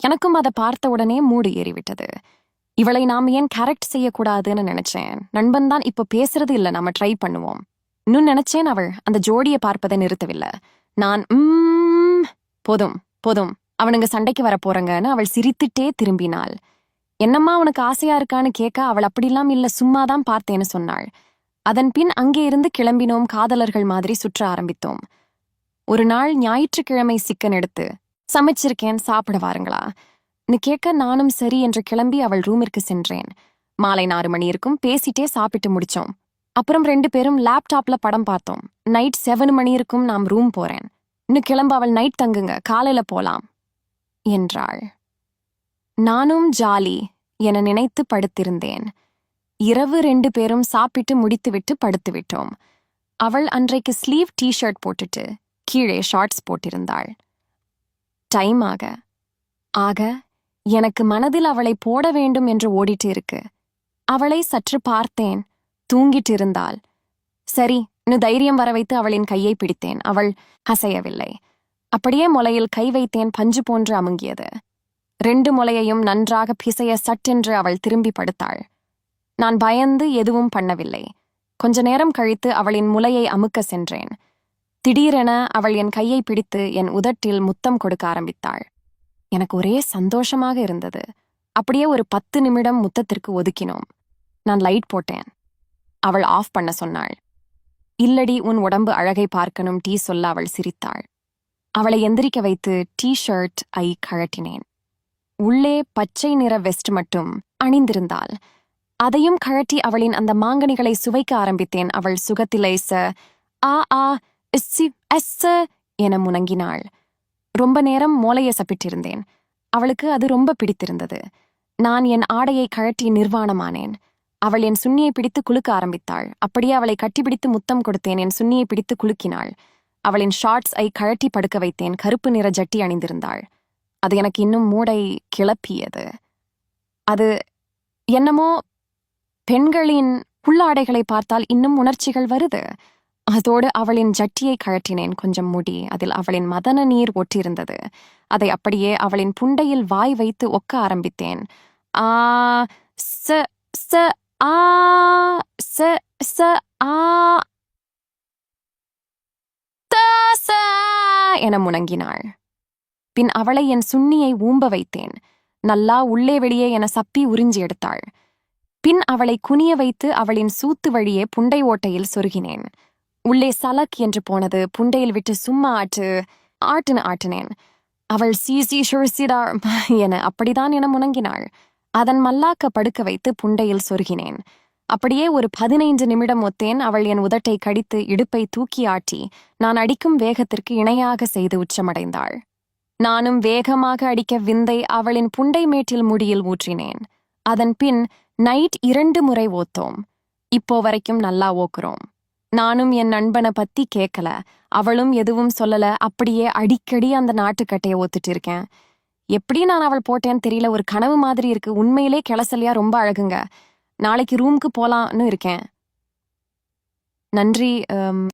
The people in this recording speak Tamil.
எனக்கும் அதை பார்த்த உடனே மூடு ஏறிவிட்டது. இவளை நாம் ஏன் கரெக்ட் செய்யக்கூடாதுன்னு நினைச்சேன். நண்பன் தான் இப்போ பேசுறது இல்ல, நாம ட்ரை பண்ணுவோம். இன்னும் நினைச்சேன். அவள் அந்த ஜோடியை பார்ப்பதை நிறுத்தவில்லை. நான் போதும் போதும், அவனுங்க சண்டைக்கு வர போறங்கன்னு அவள் சிரித்துட்டே திரும்பினாள். என்னம்மா உனக்கு ஆசையா இருக்கான்னு கேட்க அவள் அப்படிலாம் இல்ல, சும்மாதான் பார்த்தேன்னு சொன்னாள். அதன் பின் அங்கே இருந்து கிளம்பினோம். காதலர்கள் மாதிரி சுற்ற ஆரம்பித்தோம். ஒரு நாள் ஞாயிற்றுக்கிழமை சிக்கன் எடுத்து சமைச்சிருக்கேன், சாப்பிட வாருங்களா கேட்க நானும் சரி என்று கிளம்பி அவள் ரூமிற்கு சென்றேன். மாலை 4 மணி இருக்கும். பேசிட்டே சாப்பிட்டு முடிச்சோம். அப்புறம் 2 பேரும் லேப்டாப்ல படம் பார்த்தோம். நைட் 7 மணி இருக்கும். நாம் ரூம் போறேன். இன்னும் கிளம்ப. அவள் நைட் தங்குங்க, காலையில போலாம் என்றாள். நானும் ஜாலி என நினைத்து படுத்திருந்தேன். இரவு 2 பேரும் சாப்பிட்டு முடித்துவிட்டு படுத்துவிட்டோம். அவள் அன்றைக்கு ஸ்லீவ் டிஷர்ட் போட்டுட்டு கீழே ஷார்ட்ஸ் போட்டிருந்தாள். டைம் ஆக எனக்கு மனதில் அவளை போட வேண்டும் என்று ஓடிட்டு இருக்கு. அவளை சற்று பார்த்தேன். தூங்கிட்டு இருந்தாள். சரி, இன்னும் தைரியம் வர வைத்து அவளின் கையை பிடித்தேன். அவள் அசையவில்லை. அப்படியே முலையில் கை வைத்தேன். பஞ்சு போன்று அமுங்கியது. 2 முலையையும் நன்றாக பிசைய சட்டென்று அவள் திரும்பி படுத்தாள். நான் பயந்து எதுவும் பண்ணவில்லை. கொஞ்ச நேரம் கழித்து அவளின் முலையை அமுக்க சென்றேன். திடீரென அவள் என் கையை பிடித்து என் உதட்டில் முத்தம் கொடுக்க ஆரம்பித்தாள். எனக்கு ஒரே சந்தோஷமாக இருந்தது. அப்படியே ஒரு 10 நிமிடம் முத்தத்திற்கு ஒதுக்கினோம். நான் லைட் போட்டேன். அவள் ஆஃப் பண்ண சொன்னாள். இல்லடி, உன் உடம்பு அழகை பார்க்கணும் டீ சொல்ல அவள் சிரித்தாள். அவளை எந்திரிக்க வைத்து ஷர்ட் கழட்டினேன். உள்ளே பச்சை நிற வெஸ்ட் மட்டும் அணிந்திருந்தாள். அதையும் கழட்டி அவளின் அந்த மாங்கனிகளை சுவைக்க ஆரம்பித்தேன். அவள் சுகத்திலை என முனங்கினாள். ரொம்ப நேரம் மோலையை சப்பிட்டிருந்தேன். அவளுக்கு அது ரொம்ப பிடித்திருந்தது. நான் என் ஆடையை கழட்டி நிர்வாணமானேன். அவள் என் சுண்ணியை பிடித்து குலுக்க ஆரம்பித்தாள். அப்படியே அவளை கட்டிப்பிடித்து முத்தம் கொடுத்தேன். என் சுண்ணியை பிடித்து குலுக்கினாள். அவளின் ஷார்ட்ஸை கழட்டி படுக்க வைத்தேன். கருப்பு நிற ஜட்டி அணிந்திருந்தாள். அது எனக்கு இன்னும் மூடை கிளப்பியது. அது என்னமோ, பெண்களின் உள்ளாடைகளை பார்த்தால் இன்னும் உணர்ச்சிகள் வருது. அதோடு அவளின் ஜட்டியை கழற்றினேன். கொஞ்சம் முடி, அதில் அவளின் மதன நீர் ஒட்டியிருந்தது. அதை அப்படியே அவளின் புண்டையில் வாய் வைத்து ஒக்க ஆரம்பித்தேன். என முனங்கினாள். பின் அவளை என் சுண்ணியை ஊம்ப வைத்தேன். நல்லா உள்ளே வெளியே என சப்பி உறிஞ்சி எடுத்தாள். பின் அவளை குனிய வைத்து அவளின் சூத்து வழியே புண்டை ஓட்டையில் சொருகினேன். உள்ளே சலக் என்று போனது. புண்டையில் விட்டு சும்மா ஆட்டினேன். அவள் என அப்படிதான் என முனங்கினாள். அதன் மல்லாக்க படுக்க வைத்து புண்டையில் சொருகினேன். அப்படியே ஒரு 15 நிமிடம் ஒத்தேன். அவள் என் உதட்டை கடித்து இடுப்பை தூக்கி ஆட்டி நான் அடிக்கும் வேகத்திற்கு இணையாக செய்து உச்சமடைந்தாள். நானும் வேகமாக அடிக்க விந்தை அவளின் புண்டை மேட்டில் முடியில் ஊற்றினேன். அதன் பின் நைட் 2 முறை ஓத்தோம். இப்போ வரைக்கும் நல்லா ஓக்குறோம். நானும் என் நண்பனை பத்தி கேட்கல, அவளும் எதுவும் சொல்லல. அப்படியே அடிக்கடி அந்த நாட்டுக்கட்டையை ஒத்துட்டு இருக்கேன். எப்படி நான் அவள் போட்டேன்னு தெரியல. ஒரு கனவு மாதிரி இருக்கு. உண்மையிலே கிளசலியா ரொம்ப அழகுங்க. நாளைக்கு ரூமுக்கு போலான்னு இருக்கேன். நன்றி.